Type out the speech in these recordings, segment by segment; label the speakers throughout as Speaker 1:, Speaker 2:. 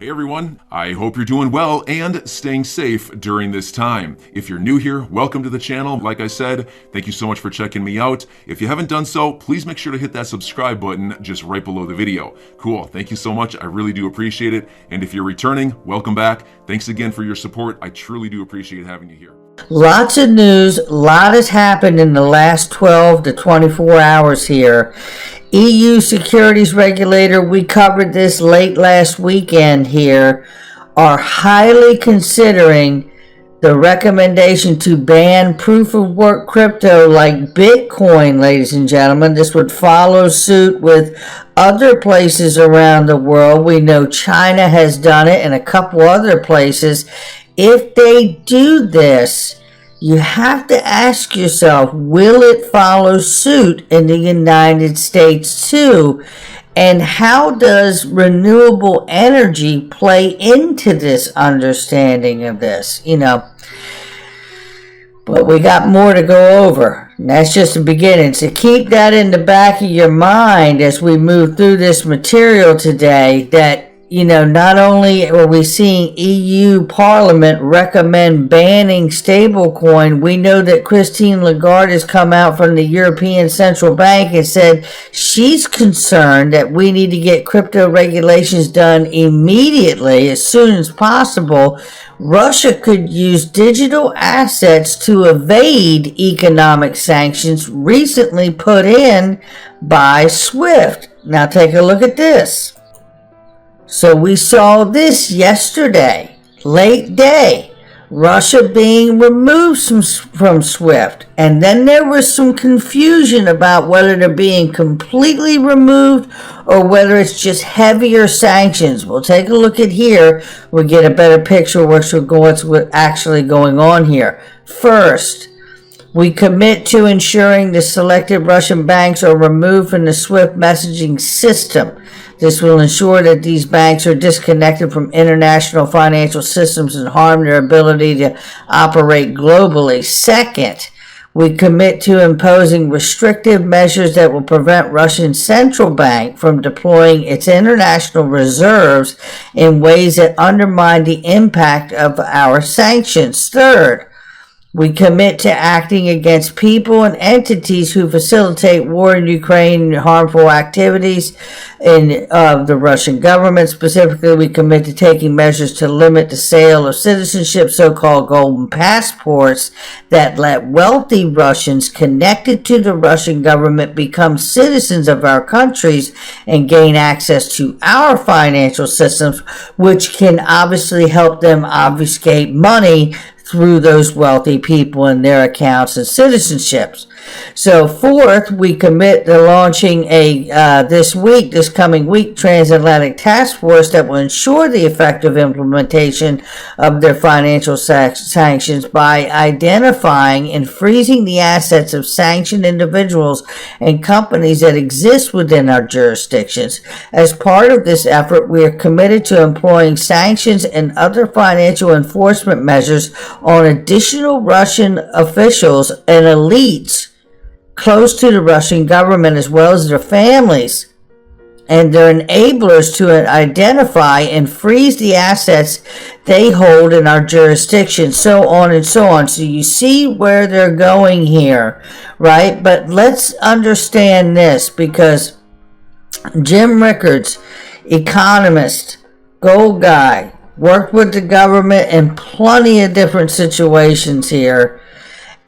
Speaker 1: Hey everyone, I hope you're doing well and staying safe during this time. If you're new here, welcome to the channel. Like I said, thank you so much for checking me out. If you haven't done so, please make sure to hit that subscribe button just right below the video. Cool, thank you so much. I really do appreciate it. And if you're returning, welcome back. Thanks again for your support. I truly do appreciate having you here.
Speaker 2: Lots of news, a lot has happened in the last 12 to 24 hours here. EU securities regulator, we covered this late last weekend here, are highly considering the recommendation to ban proof of work crypto like Bitcoin, ladies and gentlemen. This would follow suit with other places around the world. We know China has done it and a couple other places. If they do this, you have to ask yourself, will it follow suit in the United States too? And how does renewable energy play into this understanding of this? But we got more to go over. And that's just the beginning. So keep that in the back of your mind as we move through this material today, that not only are we seeing EU Parliament recommend banning stablecoin, we know that Christine Lagarde has come out from the European Central Bank and said she's concerned that we need to get crypto regulations done immediately, as soon as possible. Russia could use digital assets to evade economic sanctions recently put in by SWIFT. Now take a look at this. So we saw this yesterday, late day, Russia being removed from SWIFT. And then there was some confusion about whether they're being completely removed or whether it's just heavier sanctions. We'll take a look at here. We'll get a better picture of what's actually going on here. First, we commit to ensuring the selected Russian banks are removed from the SWIFT messaging system. This will ensure that these banks are disconnected from international financial systems and harm their ability to operate globally. Second, we commit to imposing restrictive measures that will prevent Russian central bank from deploying its international reserves in ways that undermine the impact of our sanctions. Third, we commit to acting against people and entities who facilitate war in Ukraine and harmful activities of the Russian government. Specifically, we commit to taking measures to limit the sale of citizenship, so-called golden passports, that let wealthy Russians connected to the Russian government become citizens of our countries and gain access to our financial systems, which can obviously help them obfuscate money through those wealthy people and their accounts and citizenships. So fourth, we commit to launching this coming week, transatlantic task force that will ensure the effective implementation of their financial sanctions by identifying and freezing the assets of sanctioned individuals and companies that exist within our jurisdictions. As part of this effort, we are committed to employing sanctions and other financial enforcement measures on additional Russian officials and elites close to the Russian government, as well as their families and their enablers, to identify and freeze the assets they hold in our jurisdiction, so on and so on. So you see where they're going here, right? But let's understand this, because Jim Rickards, economist, gold guy, worked with the government in plenty of different situations here,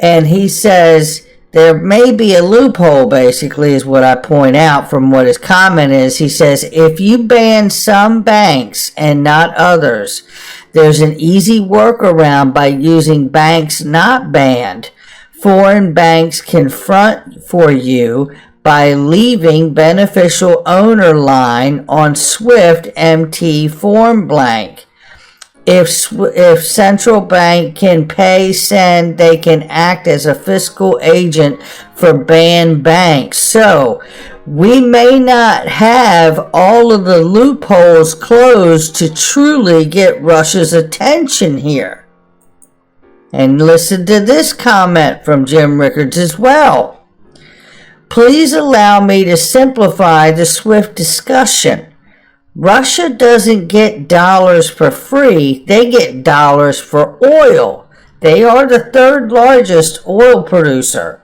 Speaker 2: and he says there may be a loophole, basically, is what I point out from what his comment is. He says, if you ban some banks and not others, there's an easy workaround by using banks not banned. Foreign banks can front for you by leaving beneficial owner line on SWIFT MT form blank. If central bank can pay, send, they can act as a fiscal agent for banned banks. So we may not have all of the loopholes closed to truly get Russia's attention here. And listen to this comment from Jim Rickards as well. Please allow me to simplify the SWIFT discussion. Russia doesn't get dollars for free. They get dollars for oil. They are the third largest oil producer.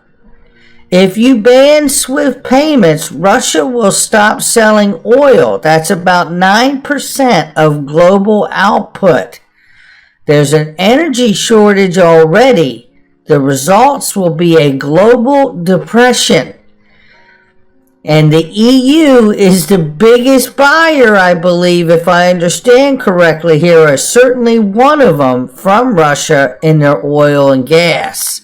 Speaker 2: If you ban SWIFT payments, Russia will stop selling oil. That's about 9% of global output. There's an energy shortage already. The results will be a global depression. And the EU is the biggest buyer, I believe, if I understand correctly here, is certainly one of them from Russia in their oil and gas.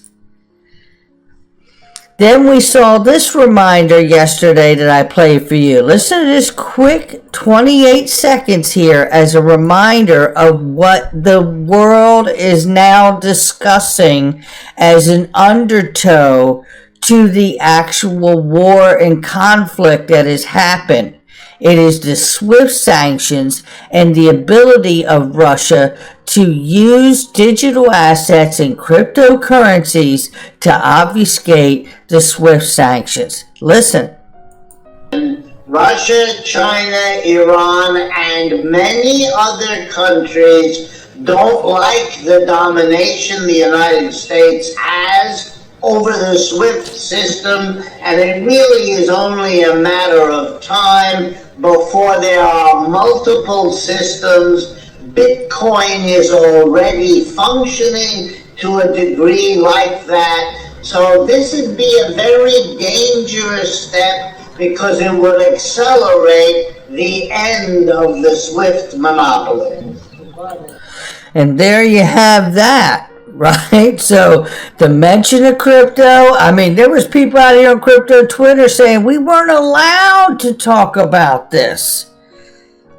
Speaker 2: Then we saw this reminder yesterday that I played for you. Listen to this quick 28 seconds here as a reminder of what the world is now discussing as an undertow to the actual war and conflict that has happened. It is the SWIFT sanctions and the ability of Russia to use digital assets and cryptocurrencies to obfuscate the SWIFT sanctions. Listen.
Speaker 3: Russia, China, Iran, and many other countries don't like the domination the United States has over the SWIFT system, and it really is only a matter of time before there are multiple systems. Bitcoin is already functioning to a degree like that. So this would be a very dangerous step because it would accelerate the end of the SWIFT monopoly.
Speaker 2: And there you have that. Right? So the mention of crypto, I mean, there was people out here on crypto Twitter saying we weren't allowed to talk about this.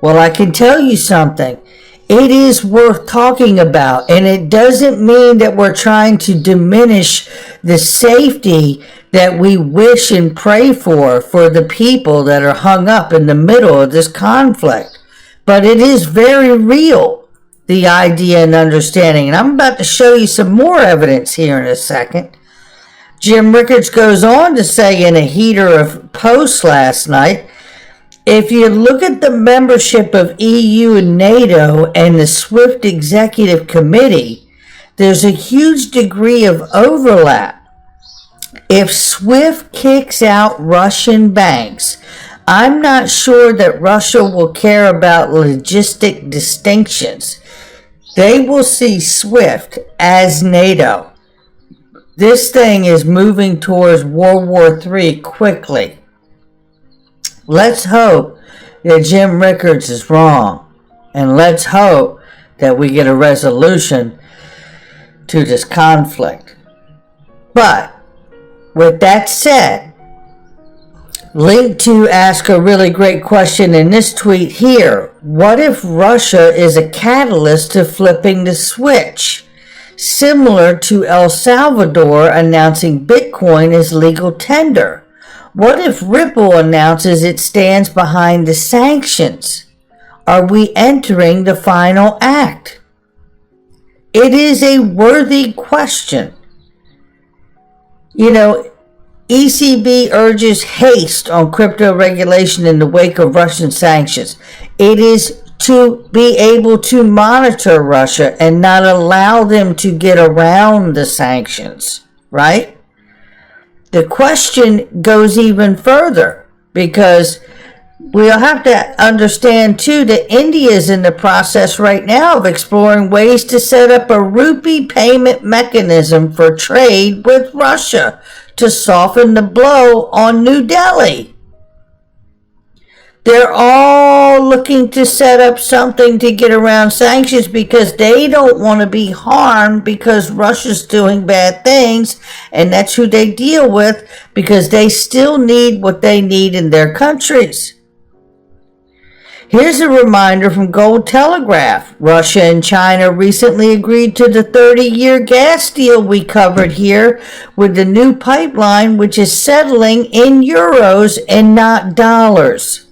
Speaker 2: Well, I can tell you something. It is worth talking about, and it doesn't mean that we're trying to diminish the safety that we wish and pray for the people that are hung up in the middle of this conflict. But it is very real. The idea and understanding. And I'm about to show you some more evidence here in a second. Jim Rickards goes on to say in a heater of posts last night, if you look at the membership of EU and NATO and the SWIFT Executive Committee, there's a huge degree of overlap. If SWIFT kicks out Russian banks, I'm not sure that Russia will care about logistic distinctions. They will see SWIFT as NATO. This thing is moving towards World War III quickly. Let's hope that Jim Rickards is wrong. And let's hope that we get a resolution to this conflict. But, with that said, Link to ask a really great question in this tweet here. What if Russia is a catalyst to flipping the switch? Similar to El Salvador announcing Bitcoin as legal tender. What if Ripple announces it stands behind the sanctions? Are we entering the final act? It is a worthy question. You know, ECB urges haste on crypto regulation in the wake of Russian sanctions. It is to be able to monitor Russia and not allow them to get around the sanctions, right? The question goes even further because we'll have to understand too that India is in the process right now of exploring ways to set up a rupee payment mechanism for trade with Russia to soften the blow on New Delhi. They're all looking to set up something to get around sanctions because they don't want to be harmed because Russia's doing bad things, and that's who they deal with because they still need what they need in their countries. Here's a reminder from Gold Telegraph. Russia and China recently agreed to the 30-year gas deal we covered here with the new pipeline, which is settling in euros and not dollars.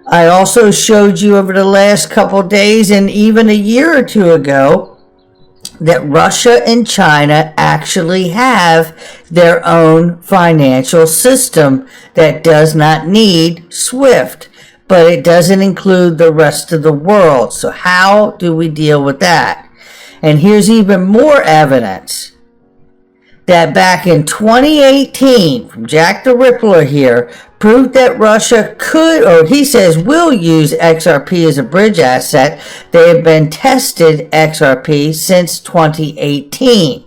Speaker 2: I also showed you over the last couple days and even a year or two ago that Russia and China actually have their own financial system that does not need SWIFT. but it doesn't include the rest of the world. So how do we deal with that? And here's even more evidence that back in 2018, from Jack the Rippler here, proved that Russia could, or he says will use XRP as a bridge asset. They have been tested XRP since 2018.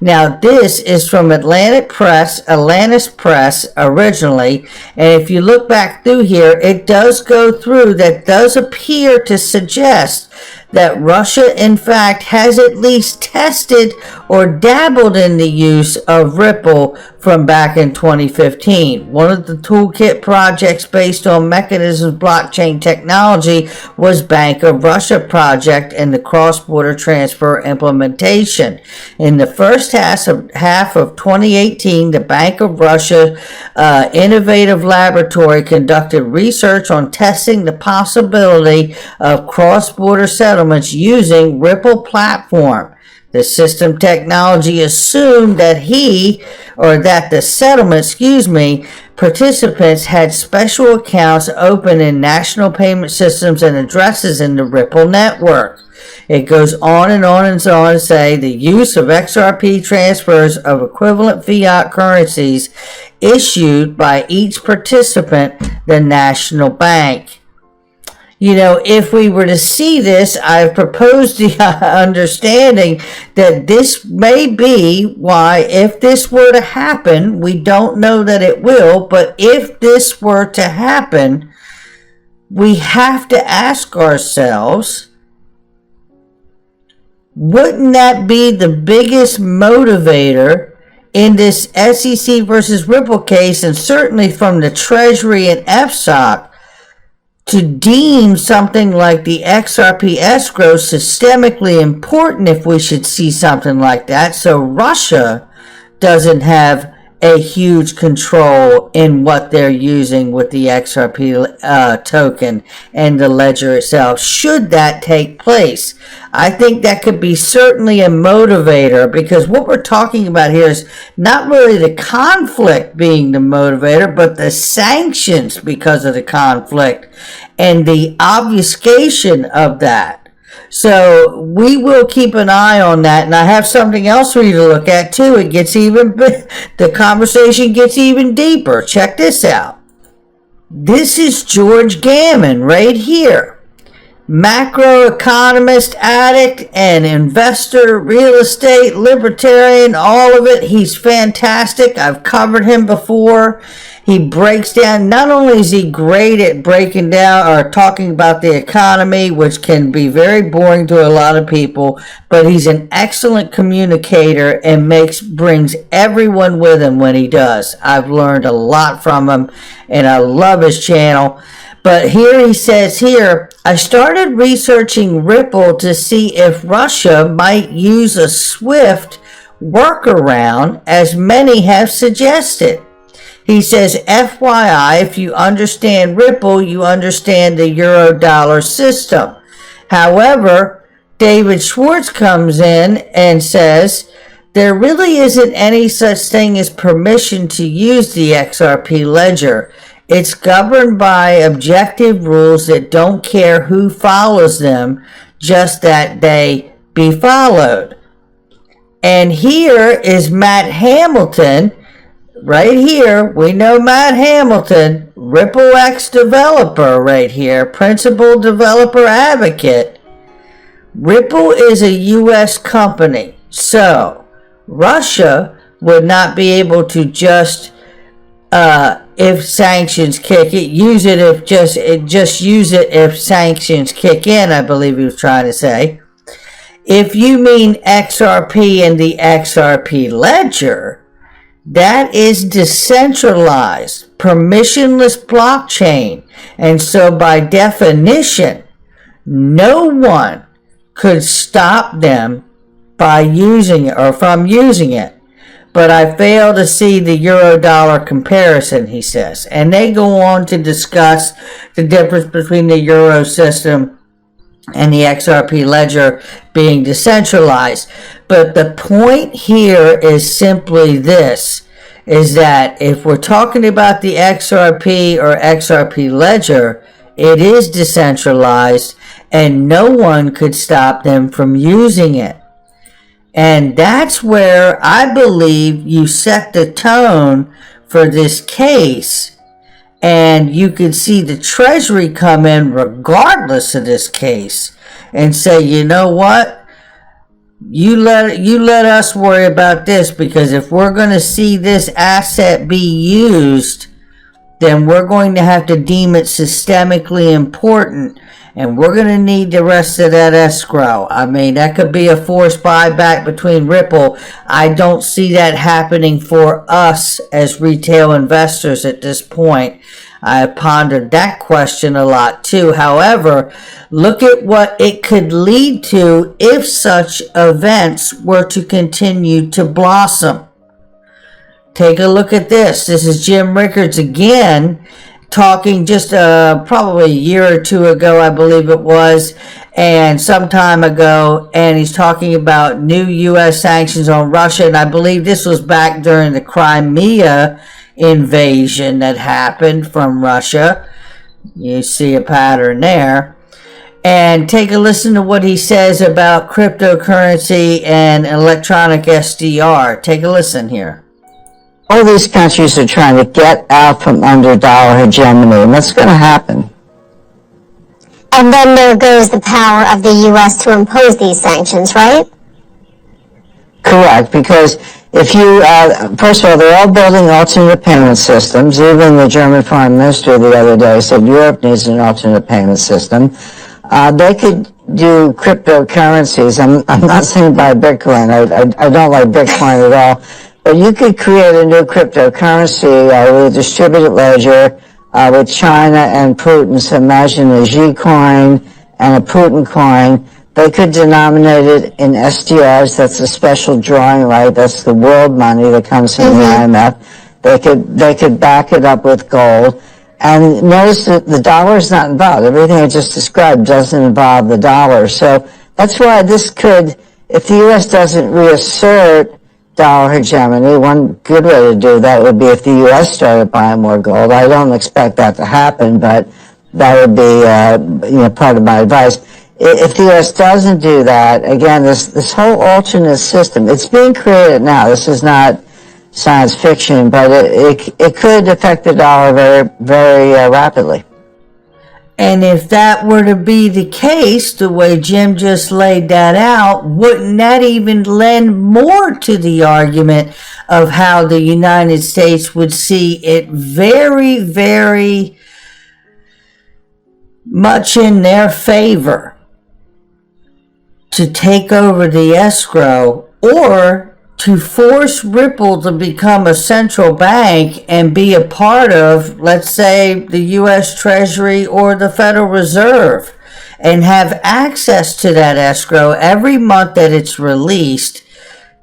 Speaker 2: Now this is from Atlantis Press originally, and if you look back through here, it does go through, that does appear to suggest that Russia in fact has at least tested or dabbled in the use of Ripple from back in 2015. One of the toolkit projects based on Mechanism's blockchain technology was Bank of Russia project and the cross-border transfer implementation. In the first half of 2018, the Bank of Russia Innovative Laboratory conducted research on testing the possibility of cross-border settlements using Ripple platform. The system technology assumed that the settlement, participants had special accounts open in national payment systems and addresses in the Ripple network. It goes on and on and so on to say the use of XRP transfers of equivalent fiat currencies issued by each participant, the national bank. You know, if we were to see this, I've proposed the understanding that this may be why, if this were to happen, we don't know that it will, but if this were to happen, we have to ask ourselves, wouldn't that be the biggest motivator in this SEC versus Ripple case, and certainly from the Treasury and FSOC, to deem something like the XRP escrow systemically important if we should see something like that, so Russia doesn't have a huge control in what they're using with the XRP token and the ledger itself, should that take place. I think that could be certainly a motivator, because what we're talking about here is not really the conflict being the motivator, but the sanctions because of the conflict and the obfuscation of that. So we will keep an eye on that, and I have something else for you to look at too. It gets the conversation gets even deeper. Check this out. This is George Gammon right here. Macroeconomist, addict, and investor, real estate, libertarian, all of it. He's fantastic. I've covered him before. He breaks down, not only is he great at breaking down or talking about the economy, which can be very boring to a lot of people, but he's an excellent communicator and brings everyone with him when he does. I've learned a lot from him, and I love his channel. But here he says here, I started researching Ripple to see if Russia might use a swift workaround, as many have suggested. He says, FYI, if you understand Ripple, you understand the euro-dollar system. However, David Schwartz comes in and says, there really isn't any such thing as permission to use the XRP ledger. It's governed by objective rules that don't care who follows them, just that they be followed. And here is Matt Hamilton. Right here, we know Matt Hamilton, Ripple X developer right here, principal developer advocate. Ripple is a U.S. company, so Russia would not be able to just, if sanctions kick it, use it if sanctions kick in, I believe he was trying to say. If you mean XRP and the XRP ledger, that is decentralized, permissionless blockchain, and so by definition, no one could stop them by using it or from using it. But I fail to see the euro-dollar comparison, he says. And they go on to discuss the difference between the euro system and the XRP ledger being decentralized. But the point here is simply this, is that if we're talking about the XRP or XRP ledger, it is decentralized and no one could stop them from using it. And that's where I believe you set the tone for this case. And you could see the Treasury come in regardless of this case and say, you know what? You let us worry about this, because if we're going to see this asset be used, then we're going to have to deem it systemically important, and we're going to need the rest of that escrow. I mean, that could be a forced buyback between Ripple. I don't see that happening for us as retail investors at this point. I pondered that question a lot too. However, look at what it could lead to if such events were to continue to blossom. Take a look at this. This is Jim Rickards again, talking just probably a year or two ago, I believe it was, and some time ago, and he's talking about new U.S. sanctions on Russia, and I believe this was back during the Crimea invasion that happened from Russia. You see a pattern there. And take a listen to what he says about cryptocurrency and electronic SDR. Take a listen here.
Speaker 4: All these countries are trying to get out from under dollar hegemony, and that's going to happen.
Speaker 5: And then there goes the power of the U.S. to impose these sanctions, right?
Speaker 4: Correct, because if you, first of all, they're all building alternate payment systems. Even the German foreign minister the other day said Europe needs an alternate payment system. They could do cryptocurrencies. I'm not saying buy Bitcoin. I don't like Bitcoin at all. But you could create a new cryptocurrency with a distributed ledger with China and Putin. So imagine a Xi coin and a Putin coin. They could denominate it in SDRs. That's a special drawing right. That's the world money that comes from the IMF. They could back it up with gold. And notice that the dollar is not involved. Everything I just described doesn't involve the dollar. So that's why this could, if the U.S. doesn't reassert dollar hegemony, one good way to do that would be if the U.S. started buying more gold. I don't expect that to happen, but that would be part of my advice. If the U.S. doesn't do that, again, this whole alternate system, it's being created now. This is not science fiction, but it could affect the dollar very, very rapidly.
Speaker 2: And if that were to be the case, the way Jim just laid that out, wouldn't that even lend more to the argument of how the United States would see it very, very much in their favor to take over the escrow, or to force Ripple to become a central bank and be a part of, let's say, the U.S. Treasury or the Federal Reserve, and have access to that escrow every month that it's released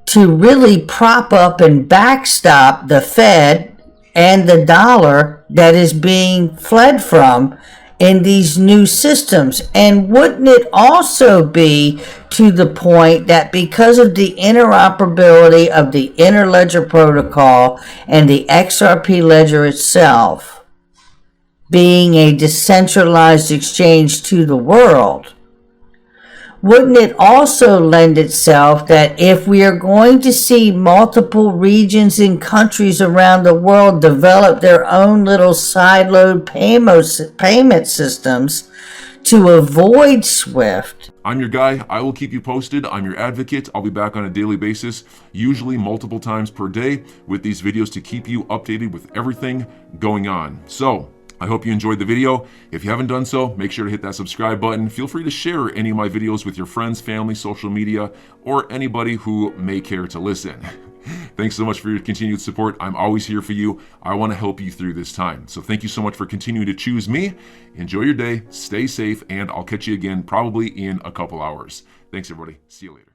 Speaker 2: to really prop up and backstop the Fed and the dollar that is being fled from in these new systems. And wouldn't it also be to the point that because of the interoperability of the Interledger Protocol and the XRP ledger itself being a decentralized exchange to the world, wouldn't it also lend itself that if we are going to see multiple regions and countries around the world develop their own little sideload payment systems to avoid SWIFT?
Speaker 1: I'm your guy. I will keep you posted. I'm your advocate. I'll be back on a daily basis, usually multiple times per day, with these videos to keep you updated with everything going on. So I hope you enjoyed the video. If you haven't done so, make sure to hit that subscribe button. Feel free to share any of my videos with your friends, family, social media, or anybody who may care to listen. Thanks so much for your continued support. I'm always here for you. I want to help you through this time. So thank you so much for continuing to choose me. Enjoy your day, stay safe, and I'll catch you again probably in a couple hours. Thanks, everybody. See you later.